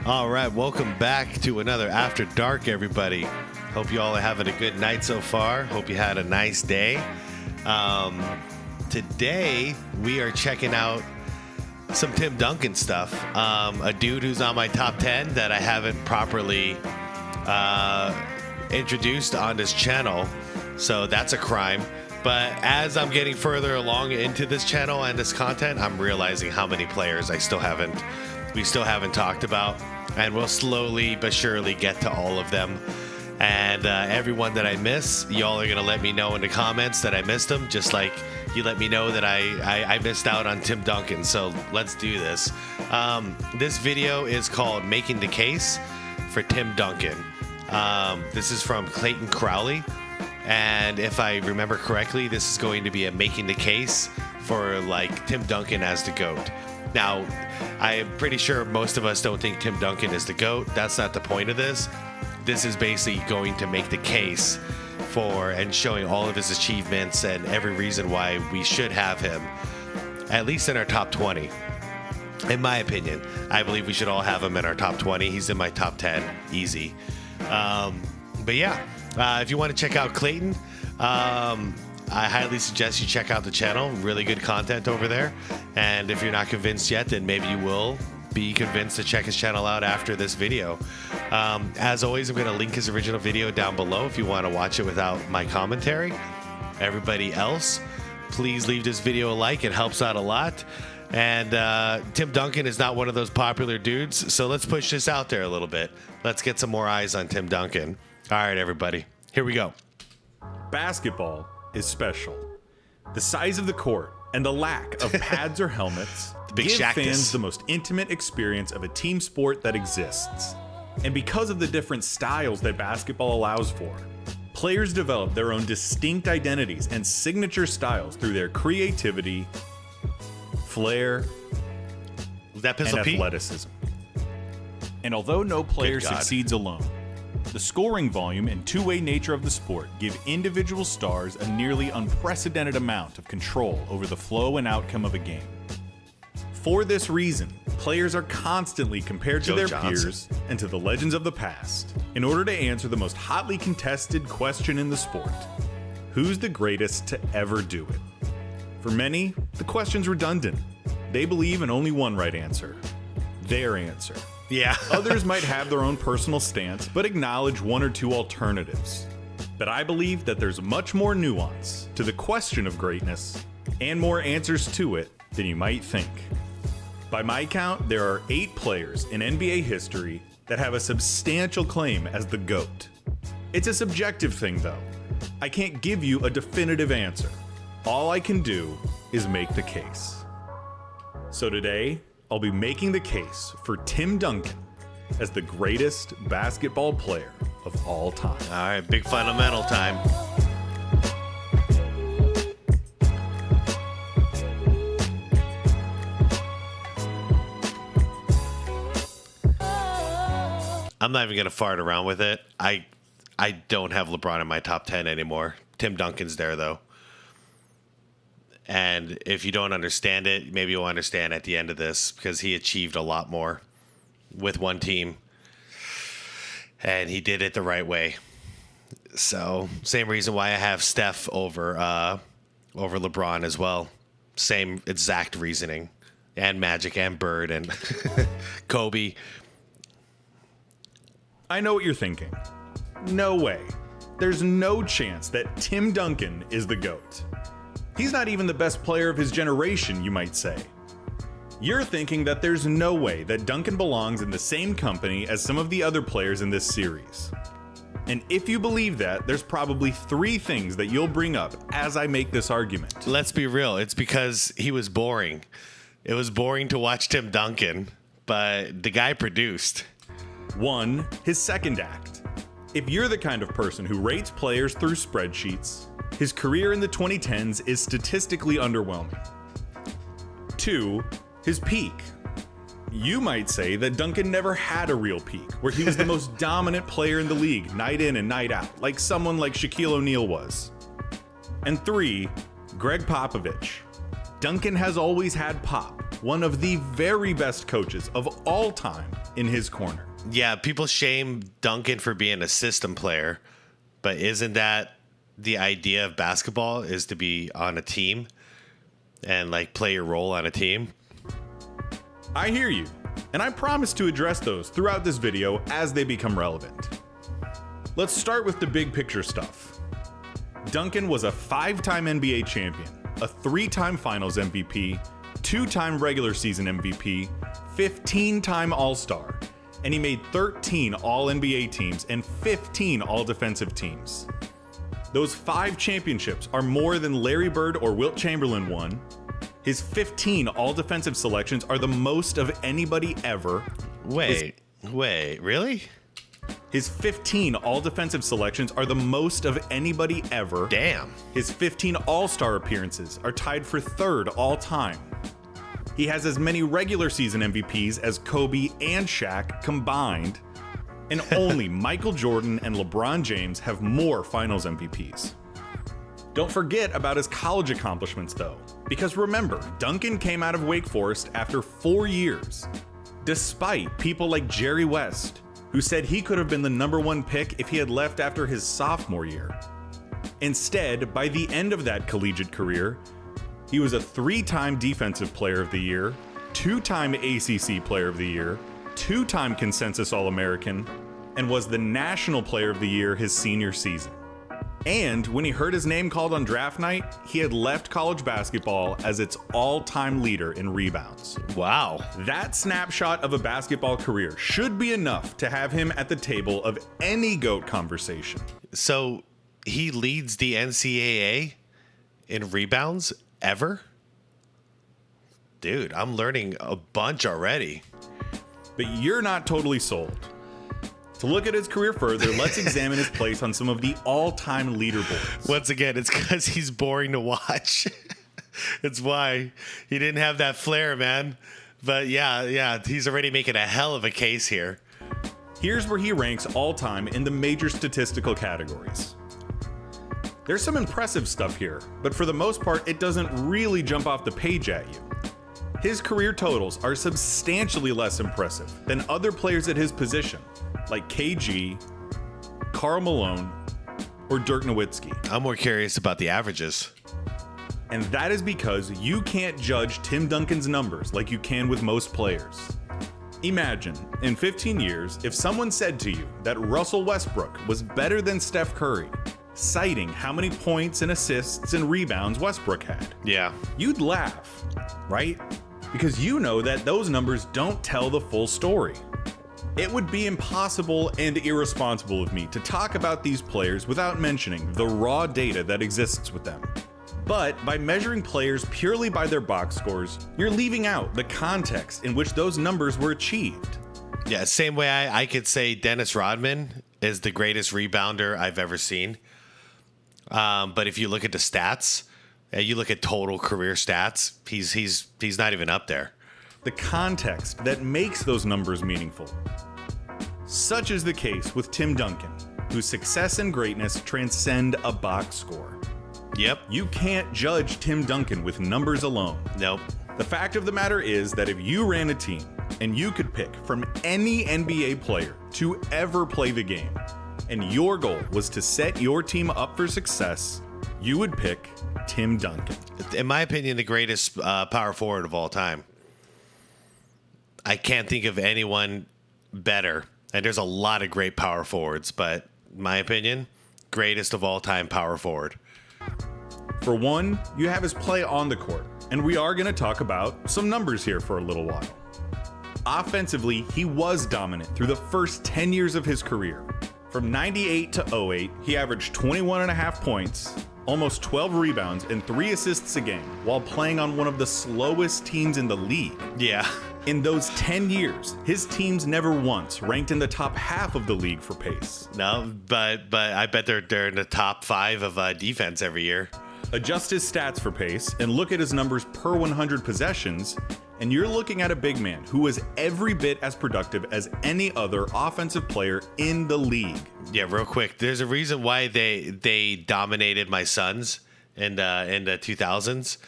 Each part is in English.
All right, welcome back to another After Dark, everybody. Hope you all are having a good night so far. Hope you had a nice day. Today, we are checking out some Tim Duncan stuff. A dude who's on my top 10 that I haven't properly introduced on this channel, so that's a crime. But as I'm getting further along into this channel and this content, I'm realizing how many players we still haven't talked about, and we'll slowly but surely get to all of them. And everyone that I miss, y'all are gonna let me know in the comments that I missed them, just like you let me know that I missed out on Tim Duncan. So let's do this. This video is called Making the Case for Tim Duncan. This is from Clayton Crowley, and if I remember correctly, this is going to be a making the case for like Tim Duncan as the GOAT. Now, I'm pretty sure most of us don't think Tim Duncan is the GOAT. That's not the point of this. This is basically going to make the case for and showing all of his achievements and every reason why we should have him, at least in our top 20. In my opinion, I believe we should all have him in our top 20. He's in my top 10, easy. But yeah, if you want to check out Clayton, I highly suggest you check out the channel. Really good content over there. And if you're not convinced yet, then maybe you will be convinced to check his channel out after this video. As always, I'm going to link his original video down below if you want to watch it without my commentary. Everybody else, please leave this video a like. It helps out a lot. And Tim Duncan is not one of those popular dudes, so let's push this out there a little bit. Let's get some more eyes on Tim Duncan. All right, everybody, here we go. Basketball is special. The size of the court and the lack of pads or helmets give fans the most intimate experience of a team sport that exists. And because of the different styles that basketball allows for, players develop their own distinct identities and signature styles through their creativity, flair, and athleticism. And although no player succeeds alone, the scoring volume and two-way nature of the sport give individual stars a nearly unprecedented amount of control over the flow and outcome of a game. For this reason, players are constantly compared to their peers and to the legends of the past in order to answer the most hotly contested question in the sport: who's the greatest to ever do it? For many, the question's redundant. They believe in only one right answer: their answer. Yeah. Others might have their own personal stance, but acknowledge one or two alternatives. But I believe that there's much more nuance to the question of greatness and more answers to it than you might think. By my count, there are 8 players in NBA history that have a substantial claim as the GOAT. It's a subjective thing, though. I can't give you a definitive answer. All I can do is make the case. So today, I'll be making the case for Tim Duncan as the greatest basketball player of all time. All right, big fundamental time. I'm not even going to fart around with it. I don't have LeBron in my top 10 anymore. Tim Duncan's there, though. And if you don't understand it, maybe you'll understand at the end of this, because he achieved a lot more with one team, and he did it the right way. So same reason why I have Steph over LeBron as well. Same exact reasoning, and Magic and Bird and Kobe. I know what you're thinking. No way. There's no chance that Tim Duncan is the GOAT. He's not even the best player of his generation, you might say. You're thinking that there's no way that Duncan belongs in the same company as some of the other players in this series. And if you believe that, there's probably 3 things that you'll bring up as I make this argument. Let's be real. It's because he was boring. It was boring to watch Tim Duncan, but the guy produced. 1, his second act. If you're the kind of person who rates players through spreadsheets, his career in the 2010s is statistically underwhelming. 2, his peak. You might say that Duncan never had a real peak, where he was the most dominant player in the league, night in and night out, like someone like Shaquille O'Neal was. And 3, Greg Popovich. Duncan has always had pop, one of the very best coaches of all time in his corner. Yeah, people shame Duncan for being a system player, but isn't that the idea of basketball, is to be on a team and like play your role on a team? I hear you, and I promise to address those throughout this video as they become relevant. Let's start with the big picture stuff. Duncan was a 5-time NBA champion, a 3-time Finals MVP, 2-time regular season MVP, 15-time All-Star, and he made 13 All-NBA teams and 15 All-Defensive teams. Those 5 championships are more than Larry Bird or Wilt Chamberlain won. His 15 All-Defensive selections are the most of anybody ever. Wait, really? His 15 All-Defensive selections are the most of anybody ever. Damn. His 15 All-Star appearances are tied for 3rd all time. He has as many regular season MVPs as Kobe and Shaq combined, and only Michael Jordan and LeBron James have more Finals MVPs. Don't forget about his college accomplishments though, because remember, Duncan came out of Wake Forest after 4 years, despite people like Jerry West, who said he could have been the #1 pick if he had left after his sophomore year. Instead, by the end of that collegiate career, he was a 3-time Defensive Player of the Year, 2-time ACC Player of the Year, 2-time Consensus All-American, and was the National Player of the Year his senior season. And when he heard his name called on draft night, he had left college basketball as its all-time leader in rebounds. Wow. That snapshot of a basketball career should be enough to have him at the table of any GOAT conversation. So he leads the NCAA in rebounds ever? Dude, I'm learning a bunch already. But you're not totally sold. To look at his career further, let's examine his place on some of the all-time leaderboards. Once again, it's because he's boring to watch. It's why he didn't have that flair, man. But yeah, he's already making a hell of a case here. Here's where he ranks all-time in the major statistical categories. There's some impressive stuff here, but for the most part, it doesn't really jump off the page at you. His career totals are substantially less impressive than other players at his position, like KG, Karl Malone, or Dirk Nowitzki. I'm more curious about the averages. And that is because you can't judge Tim Duncan's numbers like you can with most players. Imagine, in 15 years, if someone said to you that Russell Westbrook was better than Steph Curry, citing how many points and assists and rebounds Westbrook had. Yeah. You'd laugh, right? Because you know that those numbers don't tell the full story. It would be impossible and irresponsible of me to talk about these players without mentioning the raw data that exists with them. But by measuring players purely by their box scores, you're leaving out the context in which those numbers were achieved. Yeah, same way I could say Dennis Rodman is the greatest rebounder I've ever seen. But if you look at the stats, you look at total career stats, he's not even up there. The context that makes those numbers meaningful. Such is the case with Tim Duncan, whose success and greatness transcend a box score. Yep. You can't judge Tim Duncan with numbers alone. Nope. The fact of the matter is that if you ran a team and you could pick from any NBA player to ever play the game, and your goal was to set your team up for success, you would pick Tim Duncan. In my opinion, the greatest power forward of all time. I can't think of anyone better. And there's a lot of great power forwards, but in my opinion, greatest of all time power forward. For one, you have his play on the court, and we are going to talk about some numbers here for a little while. Offensively, he was dominant through the first 10 years of his career. From 98 to 08, he averaged 21.5 points, almost 12 rebounds, and 3 assists a game, while playing on one of the slowest teams in the league. Yeah. In those 10 years, his teams never once ranked in the top half of the league for pace. No, but I bet they're in the top 5 of defense every year. Adjust his stats for pace and look at his numbers per 100 possessions, and you're looking at a big man who was every bit as productive as any other offensive player in the league. Yeah, real quick, there's a reason why they dominated my Suns in the 2000s.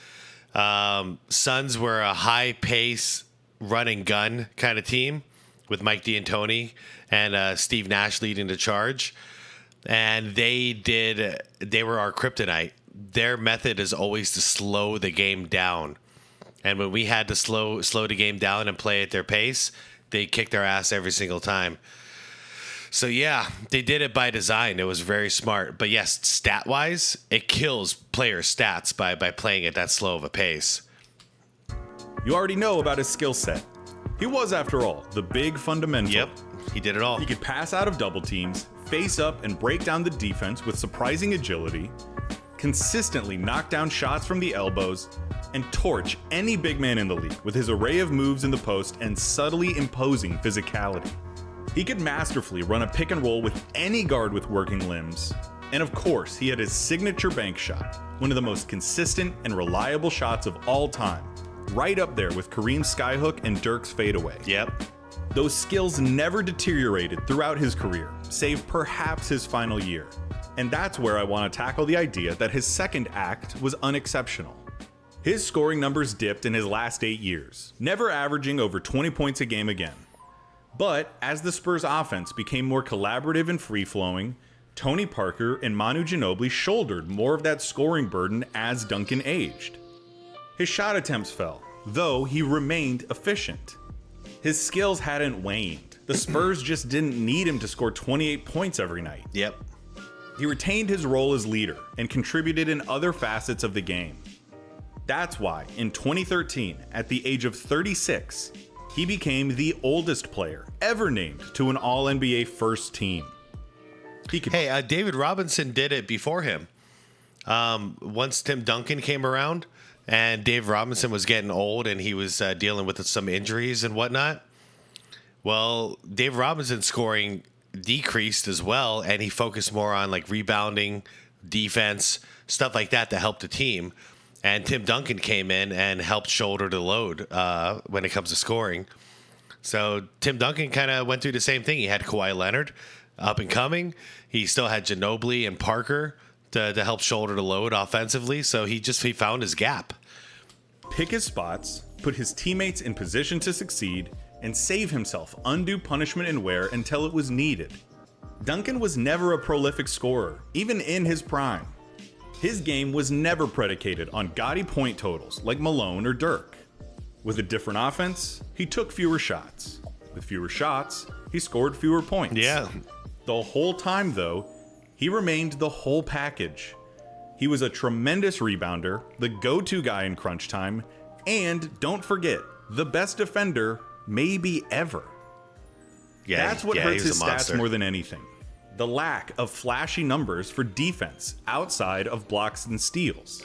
Suns were a high pace run and gun kind of team with Mike D'Antoni and Steve Nash leading the charge. And they were our kryptonite. Their method is always to slow the game down. And when we had to slow the game down and play at their pace, they kicked our ass every single time. So yeah, they did it by design. It was very smart. But yes, stat-wise, it kills players' stats by playing at that slow of a pace. You already know about his skill set. He was, after all, the big fundamental. Yep, he did it all. He could pass out of double teams, face up and break down the defense with surprising agility, consistently knock down shots from the elbows, and torch any big man in the league with his array of moves in the post and subtly imposing physicality. He could masterfully run a pick and roll with any guard with working limbs. And of course, he had his signature bank shot, one of the most consistent and reliable shots of all time, right up there with Kareem's skyhook and Dirk's fadeaway. Yep. Those skills never deteriorated throughout his career, save perhaps his final year. And that's where I want to tackle the idea that his second act was unexceptional. His scoring numbers dipped in his last 8 years, never averaging over 20 points a game again. But as the Spurs offense became more collaborative and free-flowing, Tony Parker and Manu Ginobili shouldered more of that scoring burden as Duncan aged. His shot attempts fell, though he remained efficient. His skills hadn't waned. The Spurs just didn't need him to score 28 points every night. Yep. He retained his role as leader and contributed in other facets of the game. That's why, in 2013, at the age of 36, he became the oldest player ever named to an All-NBA first team. David Robinson did it before him. Once Tim Duncan came around and Dave Robinson was getting old and he was dealing with some injuries and whatnot, well, Dave Robinson's scoring decreased as well, and he focused more on like rebounding, defense, stuff like that to help the team. And Tim Duncan came in and helped shoulder the load when it comes to scoring. So Tim Duncan kind of went through the same thing. He had Kawhi Leonard up and coming. He still had Ginobili and Parker to help shoulder the load offensively. So he found his gap. Pick his spots, put his teammates in position to succeed, and save himself undue punishment and wear until it was needed. Duncan was never a prolific scorer, even in his prime. His game was never predicated on gaudy point totals like Malone or Dirk. With a different offense, he took fewer shots. With fewer shots, he scored fewer points. Yeah. The whole time, though, he remained the whole package. He was a tremendous rebounder, the go-to guy in crunch time, and don't forget, the best defender maybe ever. Yeah, that's what hurts his stats more than anything. The lack of flashy numbers for defense outside of blocks and steals.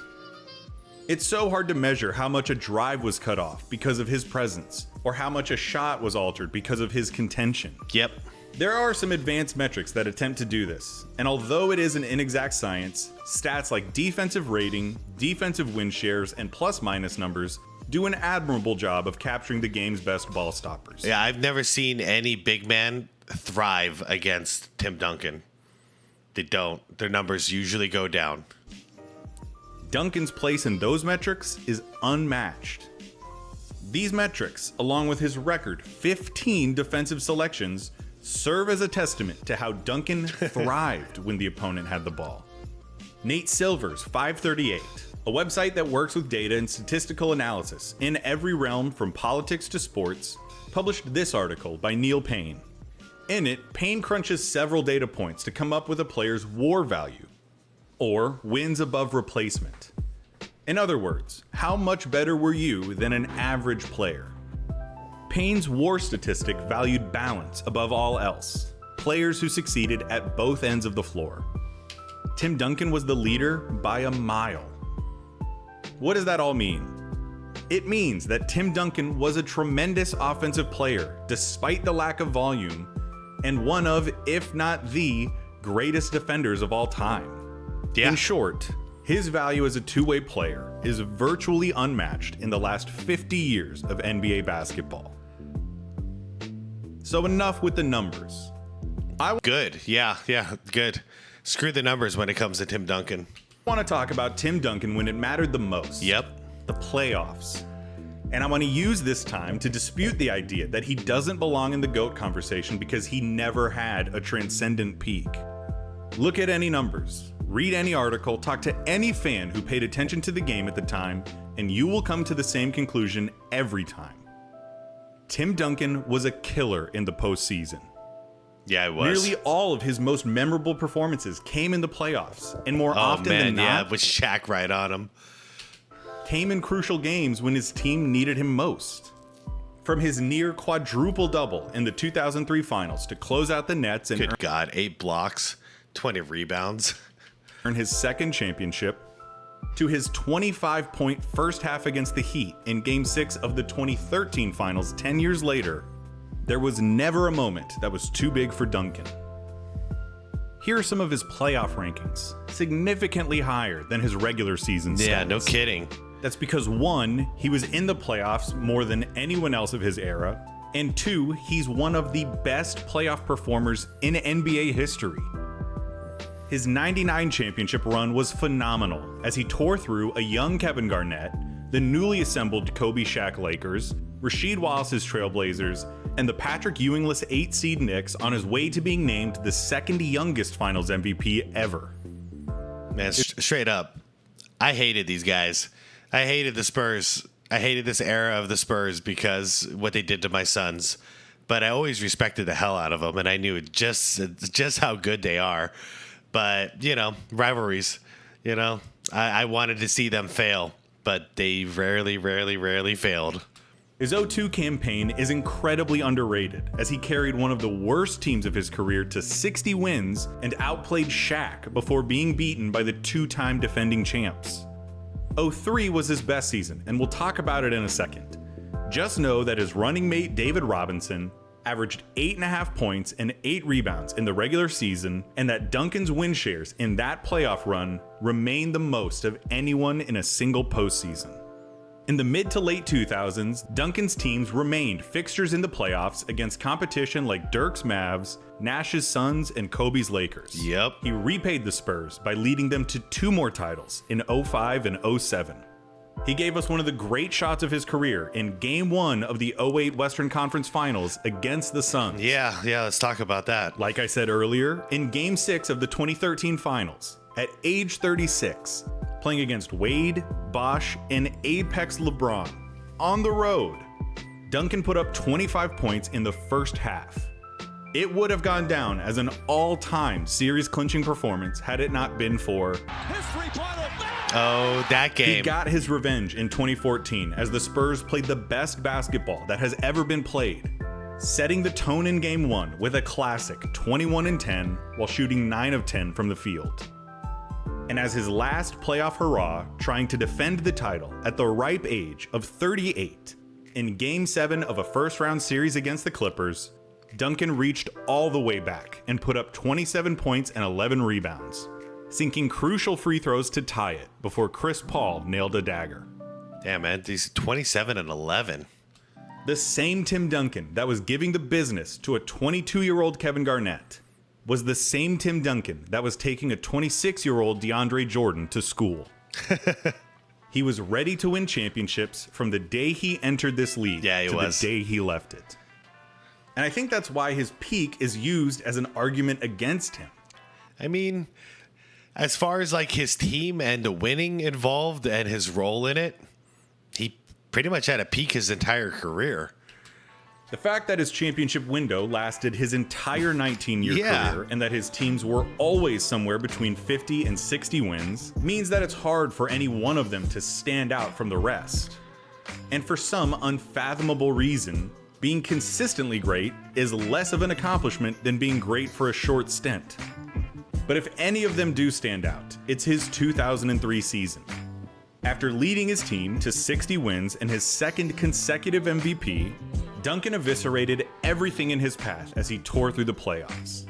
It's so hard to measure how much a drive was cut off because of his presence, or how much a shot was altered because of his contention. Yep. There are some advanced metrics that attempt to do this, and although it is an inexact science, stats like defensive rating, defensive win shares, and plus-minus numbers do an admirable job of capturing the game's best ball stoppers. Yeah, I've never seen any big man thrive against Tim Duncan. They don't. Their numbers usually go down. Duncan's place in those metrics is unmatched. These metrics, along with his record 15 defensive selections, serve as a testament to how Duncan thrived when the opponent had the ball. Nate Silver's 538, a website that works with data and statistical analysis in every realm from politics to sports, published this article by Neil Payne. In it, Payne crunches several data points to come up with a player's WAR value, or wins above replacement. In other words, how much better were you than an average player? Payne's WAR statistic valued balance above all else, players who succeeded at both ends of the floor. Tim Duncan was the leader by a mile. What does that all mean? It means that Tim Duncan was a tremendous offensive player despite the lack of volume, and one of, if not the, greatest defenders of all time. Yeah. In short, his value as a two-way player is virtually unmatched in the last 50 years of NBA basketball. So enough with the numbers. Good. Yeah, good. Screw the numbers when it comes to Tim Duncan. I want to talk about Tim Duncan when it mattered the most. Yep. the playoffs. And I want to use this time to dispute the idea that he doesn't belong in the GOAT conversation because he never had a transcendent peak. Look at any numbers, read any article, talk to any fan who paid attention to the game at the time, and you will come to the same conclusion every time. Tim Duncan was a killer in the postseason. Yeah, it was. Nearly all of his most memorable performances came in the playoffs, and more often than not, with Shaq right on him, came in crucial games when his team needed him most. From his near quadruple double in the 2003 finals to close out the Nets and good God, 8 blocks, 20 rebounds, earn his second championship, to his 25-point first half against the Heat in Game 6 of the 2013 finals 10 years later, there was never a moment that was too big for Duncan. Here are some of his playoff rankings, significantly higher than his regular season stats. Yeah, no kidding. That's because 1, he was in the playoffs more than anyone else of his era, and 2, he's one of the best playoff performers in NBA history. His 99 championship run was phenomenal as he tore through a young Kevin Garnett, the newly assembled Kobe Shaq Lakers, Rasheed Wallace's Trailblazers, and the Patrick Ewingless 8-seed Knicks on his way to being named the second youngest Finals MVP ever. Man, straight up, I hated these guys. I hated the Spurs. I hated this era of the Spurs because what they did to my Suns. But I always respected the hell out of them, and I knew just how good they are. But, rivalries, I wanted to see them fail, but they rarely failed. His 0-2 campaign is incredibly underrated, as he carried one of the worst teams of his career to 60 wins and outplayed Shaq before being beaten by the 2-time defending champs. 0-3 was his best season, and we'll talk about it in a second. Just know that his running mate David Robinson averaged 8.5 points and 8 rebounds in the regular season, and that Duncan's win shares in that playoff run remained the most of anyone in a single postseason. In the mid to late 2000s, Duncan's teams remained fixtures in the playoffs against competition like Dirk's Mavs, Nash's Suns, and Kobe's Lakers. Yep. He repaid the Spurs by leading them to 2 more titles in 05 and 07. He gave us one of the great shots of his career in Game 1 of the 08 Western Conference Finals against the Suns. Yeah, let's talk about that. Like I said earlier, in Game 6 of the 2013 Finals, at age 36, playing against Wade, Bosh, and Apex LeBron on the road, Duncan put up 25 points in the first half. It would have gone down as an all-time series-clinching performance had it not been for that game. He got his revenge in 2014 as the Spurs played the best basketball that has ever been played, setting the tone in Game 1 with a classic 21-10 while shooting 9 of 10 from the field. And as his last playoff hurrah, trying to defend the title at the ripe age of 38, in Game 7 of a first-round series against the Clippers, Duncan reached all the way back and put up 27 points and 11 rebounds, sinking crucial free throws to tie it before Chris Paul nailed a dagger. Damn, man, these 27 and 11. The same Tim Duncan that was giving the business to a 22-year-old Kevin Garnett was the same Tim Duncan that was taking a 26-year-old DeAndre Jordan to school. He was ready to win championships from the day he entered this league to the day he left it. And I think that's why his peak is used as an argument against him. I mean, as far as like his team and the winning involved and his role in it, he pretty much had a peak his entire career. The fact that his championship window lasted his entire 19-year career and that his teams were always somewhere between 50 and 60 wins means that it's hard for any one of them to stand out from the rest. And for some unfathomable reason, being consistently great is less of an accomplishment than being great for a short stint. But if any of them do stand out, it's his 2003 season. After leading his team to 60 wins and his second consecutive MVP, Duncan eviscerated everything in his path as he tore through the playoffs.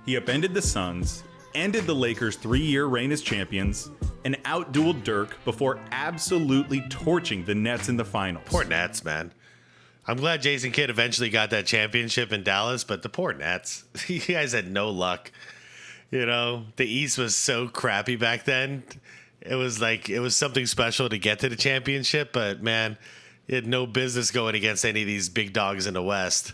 He upended the Suns, ended the Lakers' 3-year reign as champions, and outdueled Dirk before absolutely torching the Nets in the finals. Poor Nets, man. I'm glad Jason Kidd eventually got that championship in Dallas, but the poor Nets, you guys had no luck. The East was so crappy back then. it was something special to get to the championship, but man, it had no business going against any of these big dogs in the West.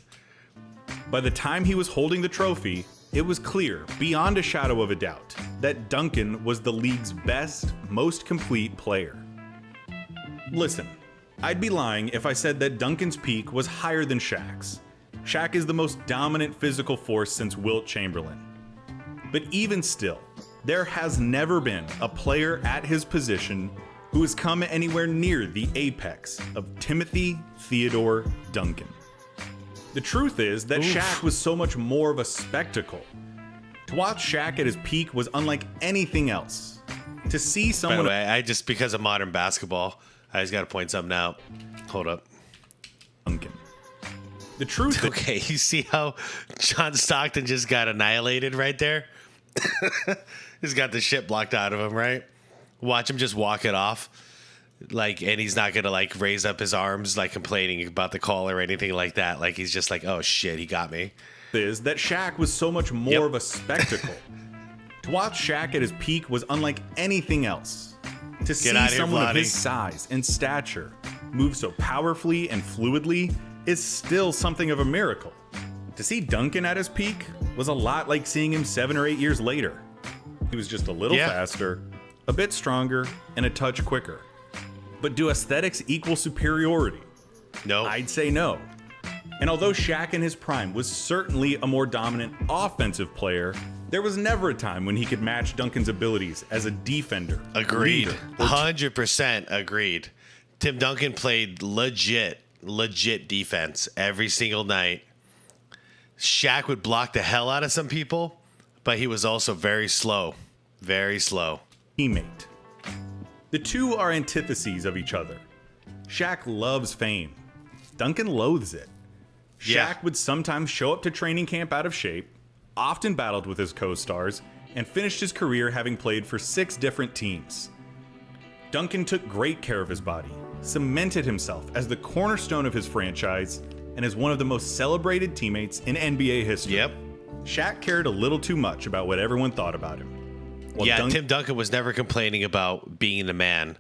By the time he was holding the trophy, it was clear, beyond a shadow of a doubt, that Duncan was the league's best, most complete player. Listen, I'd be lying if I said that Duncan's peak was higher than Shaq's. Shaq is the most dominant physical force since Wilt Chamberlain. But even still, there has never been a player at his position who has come anywhere near the apex of Timothy Theodore Duncan. The truth is that Shaq was so much more of a spectacle. To watch Shaq at his peak was unlike anything else. To see someone... By the way, I just, because of modern basketball, I just got to point something out. Hold up. Duncan. The truth is... Okay, you see how John Stockton just got annihilated right there? He's got the shit blocked out of him, right? Watch him just walk it off. Like, and he's not gonna like raise up his arms like complaining about the call or anything like that. Like, he's just like, oh shit, he got me. Is that Shaq was so much more of a spectacle. To watch Shaq at his peak was unlike anything else. To see someone of his size and stature move so powerfully and fluidly is still something of a miracle. To see Duncan at his peak was a lot like seeing him 7 or 8 years later. He was just a little faster, a bit stronger, and a touch quicker. But do aesthetics equal superiority? No. I'd say no. And although Shaq in his prime was certainly a more dominant offensive player, there was never a time when he could match Duncan's abilities as a defender. Agreed. 100% agreed. Tim Duncan played legit defense every single night. Shaq would block the hell out of some people, but he was also very slow. Very slow. Teammate. The two are antitheses of each other. Shaq loves fame. Duncan loathes it. Shaq would sometimes show up to training camp out of shape, often battled with his co-stars, and finished his career having played for 6 different teams. Duncan took great care of his body, cemented himself as the cornerstone of his franchise, and as one of the most celebrated teammates in NBA history. Yep. Shaq cared a little too much about what everyone thought about him. Tim Duncan was never complaining about being the man.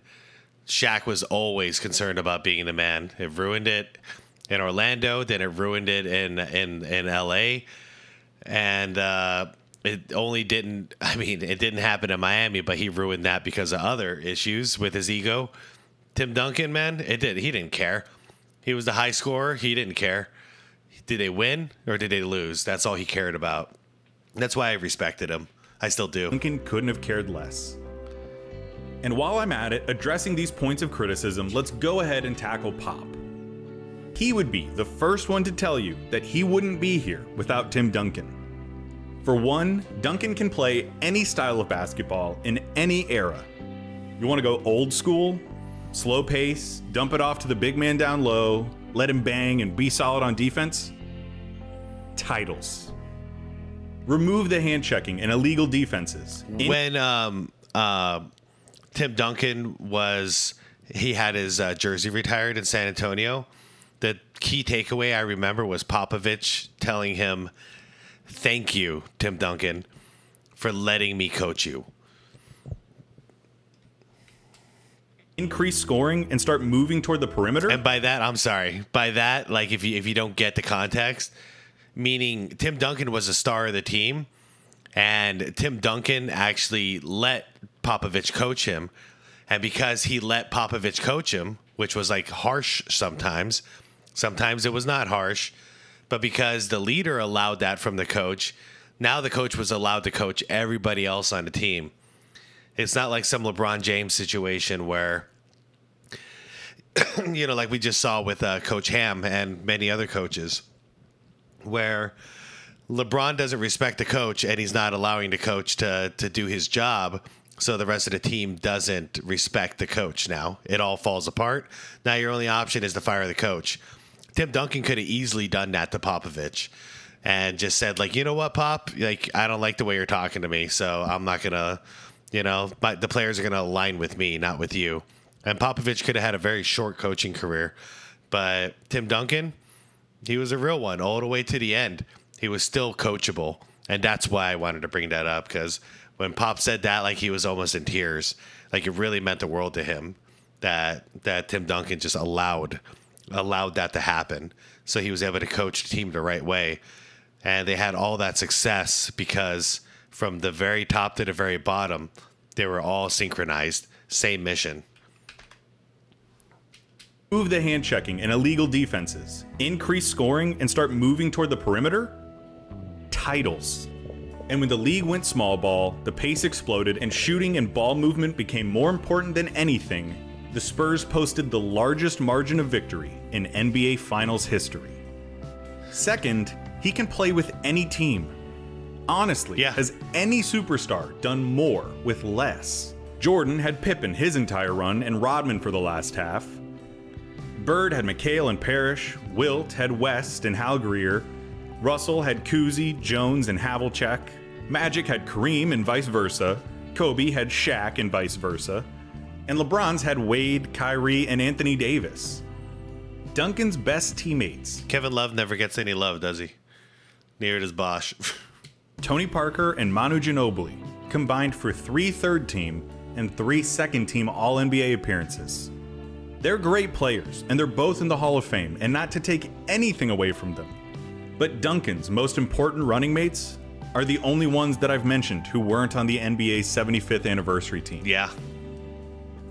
Shaq was always concerned about being the man. It ruined it in Orlando, then it ruined it in LA. And it didn't happen in Miami, but he ruined that because of other issues with his ego. Tim Duncan, man, he didn't care. He was the high scorer. He didn't care. Did they win or did they lose? That's all he cared about. That's why I respected him. I still do. Duncan couldn't have cared less. And while I'm at it, addressing these points of criticism, let's go ahead and tackle Pop. He would be the first one to tell you that he wouldn't be here without Tim Duncan. For one, Duncan can play any style of basketball in any era. You want to go old school? Slow pace, dump it off to the big man down low, let him bang and be solid on defense? Titles. Remove the hand checking and illegal defenses. When Tim Duncan he had his jersey retired in San Antonio, the key takeaway I remember was Popovich telling him, "Thank you, Tim Duncan, for letting me coach you." Increase scoring and start moving toward the perimeter. And by that, like if you don't get the context, meaning Tim Duncan was a star of the team, and Tim Duncan actually let Popovich coach him, and because he let Popovich coach him, which was like harsh sometimes it was not harsh, but because the leader allowed that from the coach, now the coach was allowed to coach everybody else on the team. It's not like some LeBron James situation where, like we just saw with Coach Ham and many other coaches, where LeBron doesn't respect the coach and he's not allowing the coach to do his job. So the rest of the team doesn't respect the coach now. It all falls apart. Now your only option is to fire the coach. Tim Duncan could have easily done that to Popovich and just said, like, you know what, Pop? Like, I don't like the way you're talking to me, so I'm not going to... but the players are going to align with me, not with you. And Popovich could have had a very short coaching career. But Tim Duncan, he was a real one all the way to the end. He was still coachable. And that's why I wanted to bring that up, because when Pop said that, like, he was almost in tears. Like, it really meant the world to him that Tim Duncan just allowed that to happen. So he was able to coach the team the right way. And they had all that success because from the very top to the very bottom, they were all synchronized, same mission. Move the hand checking and illegal defenses, increase scoring, and start moving toward the perimeter? Titles. And when the league went small ball, the pace exploded, and shooting and ball movement became more important than anything, the Spurs posted the largest margin of victory in NBA Finals history. Second, he can play with any team. Honestly, has any superstar done more with less? Jordan had Pippen his entire run and Rodman for the last half. Bird had McHale and Parrish. Wilt had West and Hal Greer. Russell had Cousy, Jones, and Havlicek. Magic had Kareem and vice versa. Kobe had Shaq and vice versa. And LeBron's had Wade, Kyrie, and Anthony Davis. Duncan's best teammates. Kevin Love never gets any love, does he? Neither does Bosch. Tony Parker and Manu Ginobili combined for 3 third-team and 3 second-team All-NBA appearances. They're great players, and they're both in the Hall of Fame, and not to take anything away from them. But Duncan's most important running mates are the only ones that I've mentioned who weren't on the NBA's 75th anniversary team. Yeah.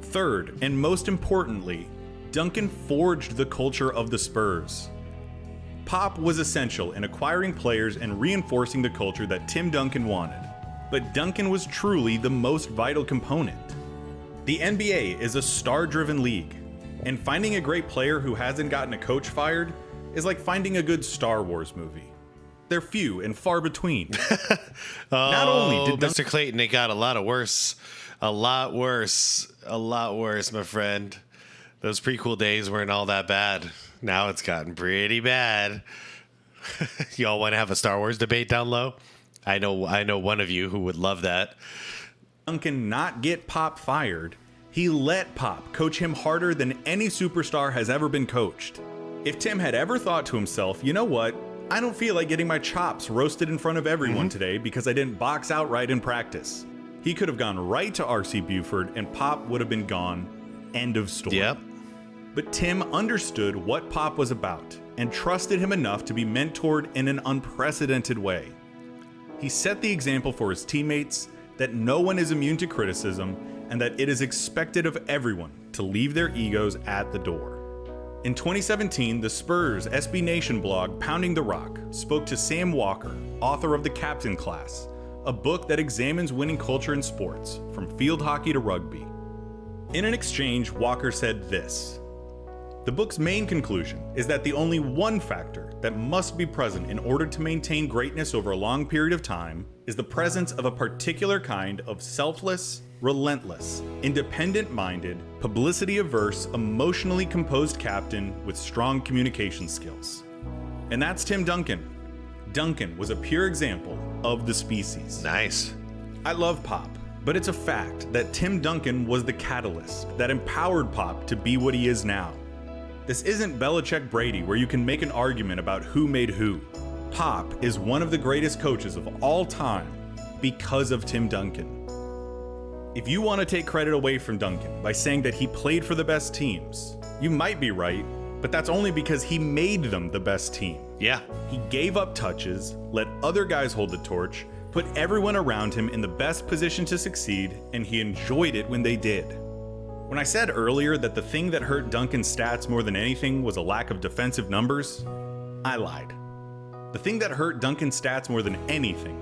Third, and most importantly, Duncan forged the culture of the Spurs. Pop was essential in acquiring players and reinforcing the culture that Tim Duncan wanted, but Duncan was truly the most vital component. The NBA is a star-driven league, and finding a great player who hasn't gotten a coach fired is like finding a good Star Wars movie. They're few and far between. Not only did Mr. Clayton, it got a lot worse, my friend. Those prequel days weren't all that bad. Now it's gotten pretty bad. Y'all want to have a Star Wars debate down low? I know one of you who would love that. Duncan not get Pop fired. He let Pop coach him harder than any superstar has ever been coached. If Tim had ever thought to himself, you know what? I don't feel like getting my chops roasted in front of everyone today because I didn't box out right in practice. He could have gone right to R.C. Buford and Pop would have been gone. End of story. Yep. But Tim understood what Pop was about and trusted him enough to be mentored in an unprecedented way. He set the example for his teammates that no one is immune to criticism and that it is expected of everyone to leave their egos at the door. In 2017, the Spurs SB Nation blog Pounding the Rock spoke to Sam Walker, author of The Captain Class, a book that examines winning culture in sports, from field hockey to rugby. In an exchange, Walker said this: "The book's main conclusion is that the only one factor that must be present in order to maintain greatness over a long period of time is the presence of a particular kind of selfless, relentless, independent-minded, publicity-averse, emotionally composed captain with strong communication skills." And that's Tim Duncan. Duncan was a pure example of the species. Nice. I love Pop, but it's a fact that Tim Duncan was the catalyst that empowered Pop to be what he is now. This isn't Belichick Brady where you can make an argument about who made who. Pop is one of the greatest coaches of all time because of Tim Duncan. If you want to take credit away from Duncan by saying that he played for the best teams, you might be right, but that's only because he made them the best team. Yeah. He gave up touches, let other guys hold the torch, put everyone around him in the best position to succeed, and he enjoyed it when they did. When I said earlier that the thing that hurt Duncan's stats more than anything was a lack of defensive numbers, I lied. The thing that hurt Duncan's stats more than anything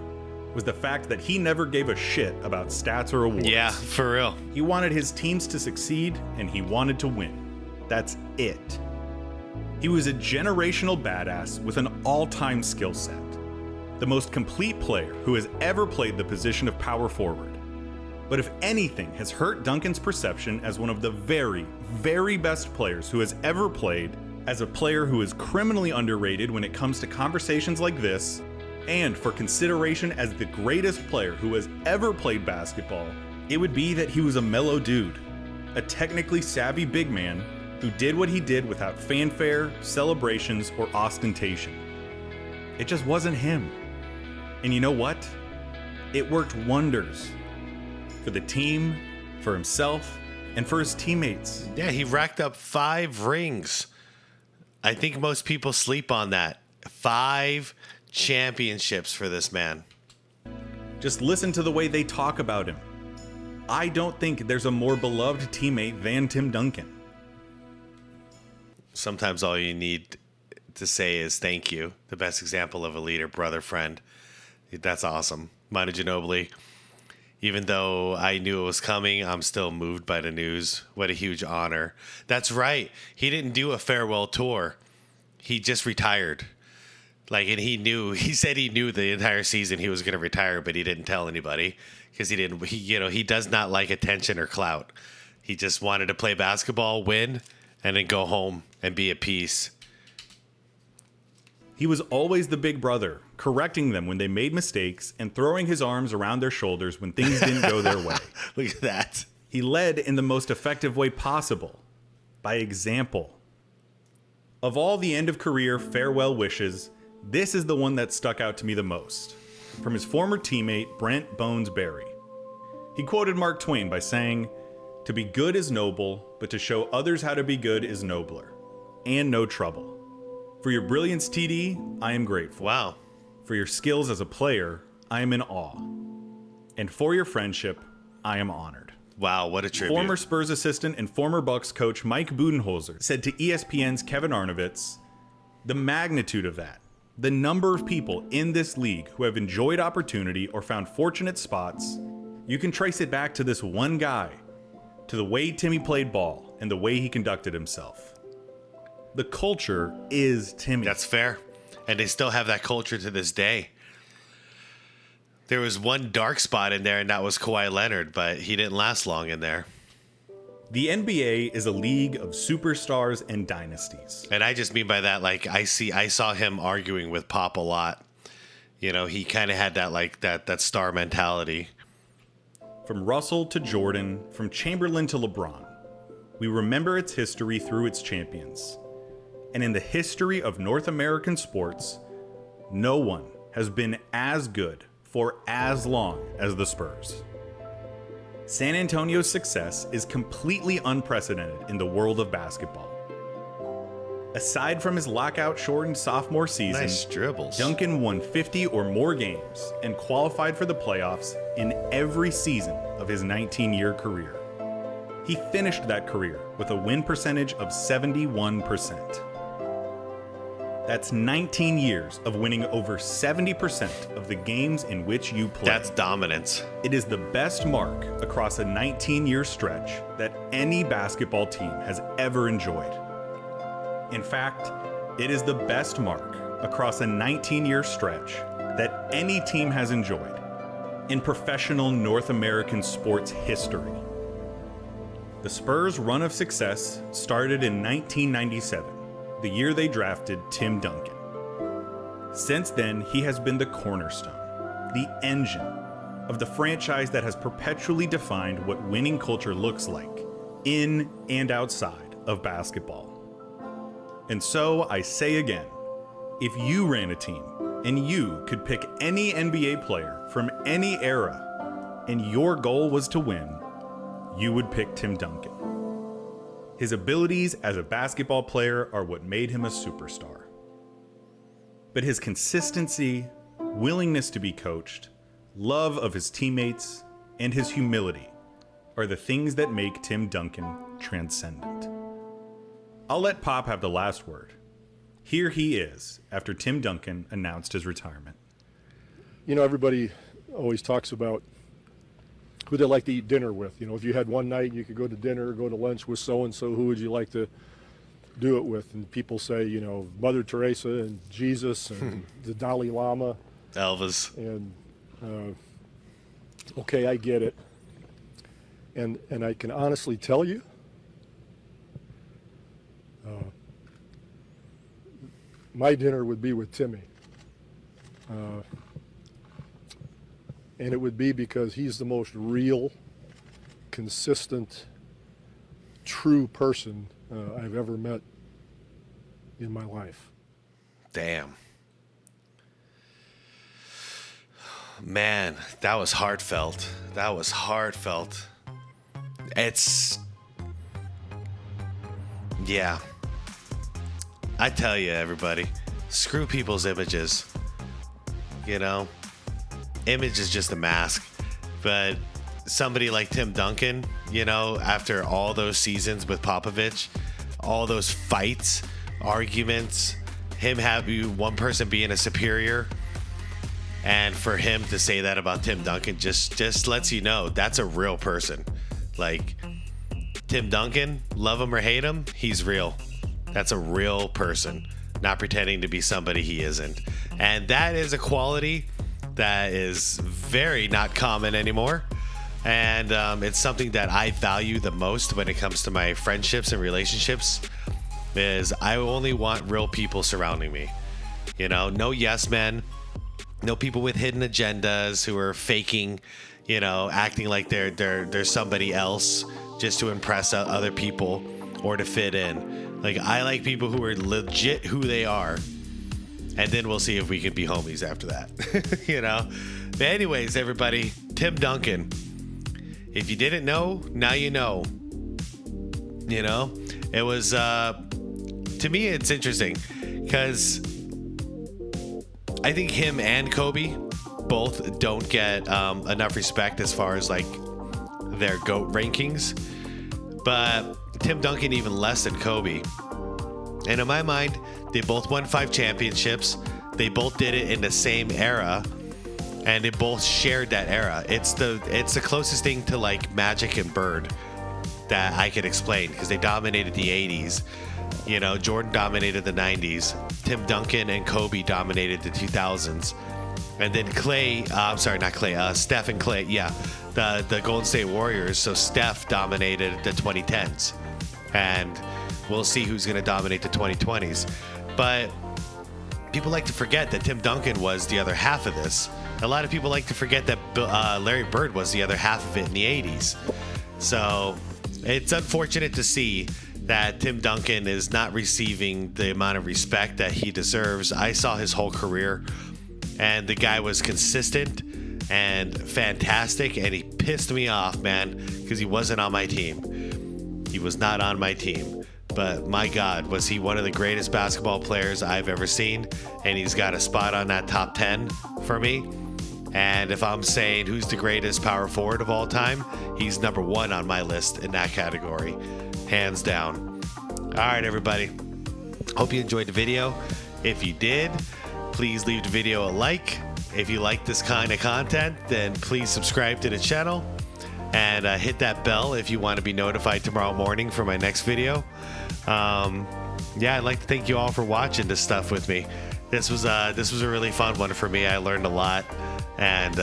was the fact that he never gave a shit about stats or awards. Yeah, for real. He wanted his teams to succeed, and he wanted to win. That's it. He was a generational badass with an all-time skill set. The most complete player who has ever played the position of power forward. But if anything has hurt Duncan's perception as one of the very, very best players who has ever played, as a player who is criminally underrated when it comes to conversations like this, and for consideration as the greatest player who has ever played basketball, it would be that he was a mellow dude, a technically savvy big man who did what he did without fanfare, celebrations, or ostentation. It just wasn't him. And you know what? It worked wonders for the team, for himself, and for his teammates. Yeah, he racked up 5 rings. I think most people sleep on that. 5 championships for this man. Just listen to the way they talk about him. I don't think there's a more beloved teammate than Tim Duncan. Sometimes all you need to say is thank you. The best example of a leader, brother, friend. That's awesome. Manu Ginobili. Even though I knew it was coming, I'm still moved by the news. What a huge honor. That's right. He didn't do a farewell tour. He just retired. And he said he knew the entire season he was going to retire, but he didn't tell anybody because he does not like attention or clout. He just wanted to play basketball, win, and then go home and be at peace. He was always the big brother, correcting them when they made mistakes and throwing his arms around their shoulders when things didn't go their way. Look at that. He led in the most effective way possible, by example. Of all the end-of-career farewell wishes, this is the one that stuck out to me the most. From his former teammate, Brent Bones Berry. He quoted Mark Twain by saying, "To be good is noble, but to show others how to be good is nobler. And no trouble. For your brilliance, TD, I am grateful. Wow. For your skills as a player, I am in awe. And for your friendship, I am honored." Wow, what a tribute. Former Spurs assistant and former Bucks coach Mike Budenholzer said to ESPN's Kevin Arnovitz, "The magnitude of that, the number of people in this league who have enjoyed opportunity or found fortunate spots, you can trace it back to this one guy, to the way Timmy played ball and the way he conducted himself. The culture is Timmy." That's fair. And they still have that culture to this day. There was one dark spot in there, and that was Kawhi Leonard, but he didn't last long in there. The NBA is a league of superstars and dynasties. And I just mean by that, I saw him arguing with Pop a lot. He kind of had that star mentality. From Russell to Jordan, from Chamberlain to LeBron, we remember its history through its champions. And in the history of North American sports, no one has been as good for as long as the Spurs. San Antonio's success is completely unprecedented in the world of basketball. Aside from his lockout-shortened sophomore season, Nice dribbles. Duncan won 50 or more games and qualified for the playoffs in every season of his 19-year career. He finished that career with a win percentage of 71%. That's 19 years of winning over 70% of the games in which you play. That's dominance. It is the best mark across a 19-year stretch that any basketball team has ever enjoyed. In fact, it is the best mark across a 19-year stretch that any team has enjoyed in professional North American sports history. The Spurs' run of success started in 1997. The year they drafted Tim Duncan. Since then, he has been the cornerstone, the engine of the franchise that has perpetually defined what winning culture looks like in and outside of basketball. And so I say again, if you ran a team and you could pick any NBA player from any era and your goal was to win, you would pick Tim Duncan. His abilities as a basketball player are what made him a superstar. But his consistency, willingness to be coached, love of his teammates, and his humility are the things that make Tim Duncan transcendent. I'll let Pop have the last word. Here he is after Tim Duncan announced his retirement. Everybody always talks about who they like to eat dinner with. If you had one night and you could go to dinner or go to lunch with so-and-so, who would you like to do it with? And people say, Mother Teresa and Jesus and the Dalai Lama. Elvis. And, okay, I get it. And I can honestly tell you, my dinner would be with Timmy. And it would be because he's the most real, consistent, true person I've ever met in my life. Damn. Man, that was heartfelt. it's, yeah. I tell you, everybody, screw people's images. You know, image is just a mask. But somebody like Tim Duncan, you know, after all those seasons with Popovich, all those fights, arguments, him having one person being a superior, and for him to say that about Tim Duncan just lets you know that's a real person. Like, Tim Duncan, love him or hate him, he's real. That's a real person, not pretending to be somebody he isn't. And that is a quality that is very not common anymore. And it's something that I value the most when it comes to my friendships and relationships, is I only want real people surrounding me. You know, no yes men, no people with hidden agendas who are faking, you know, acting like they're somebody else just to impress other people or to fit in. Like, I like people who are legit who they are, and then we'll see if we can be homies after that. You know? But anyways, everybody, Tim Duncan, if you didn't know, now you know. You know? It was, to me, it's interesting because I think him and Kobe both don't get enough respect as far as like their GOAT rankings, but Tim Duncan even less than Kobe. And in my mind, they both won 5 championships. They both did it in the same era, and they both shared that era. It's the closest thing to like Magic and Bird that I could explain, because they dominated the 80s. You know, Jordan dominated the 90s. Tim Duncan and Kobe dominated the 2000s. And then Steph and Clay, the Golden State Warriors. So Steph dominated the 2010s. And we'll see who's going to dominate the 2020s. But people like to forget that Tim Duncan was the other half of this. A lot of people like to forget that Larry Bird was the other half of it in the 80s. So it's unfortunate to see that Tim Duncan is not receiving the amount of respect that he deserves. I saw his whole career, and the guy was consistent and fantastic, and he pissed me off, man, because he wasn't on my team. He was not on my team. But my God, was he one of the greatest basketball players I've ever seen, and he's got a spot on that top 10 for me. And if I'm saying who's the greatest power forward of all time, he's number 1 on my list in that category, hands down. All right, everybody. Hope you enjoyed the video. If you did, please leave the video a like. If you like this kind of content, then please subscribe to the channel and hit that bell if you want to be notified tomorrow morning for my next video. I'd like to thank you all for watching this stuff with me. This was a really fun one for me. I learned a lot, and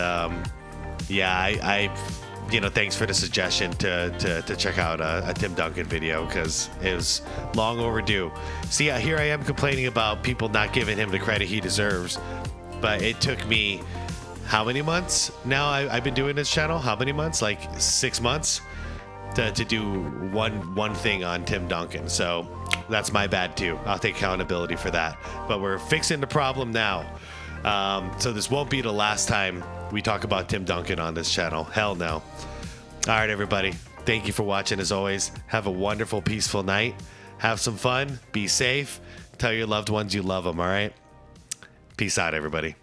thanks for the suggestion to check out a Tim Duncan video, because it was long overdue. See, here I am complaining about people not giving him the credit he deserves, but it took me how many months now? I've been doing this channel. How many months? Like 6 months to do one thing on Tim Duncan. So that's my bad too. I'll take accountability for that. But we're fixing the problem now. So this won't be the last time we talk about Tim Duncan on this channel. Hell no. All right, everybody. Thank you for watching as always. Have a wonderful, peaceful night. Have some fun. Be safe. Tell your loved ones you love them, all right? Peace out, everybody.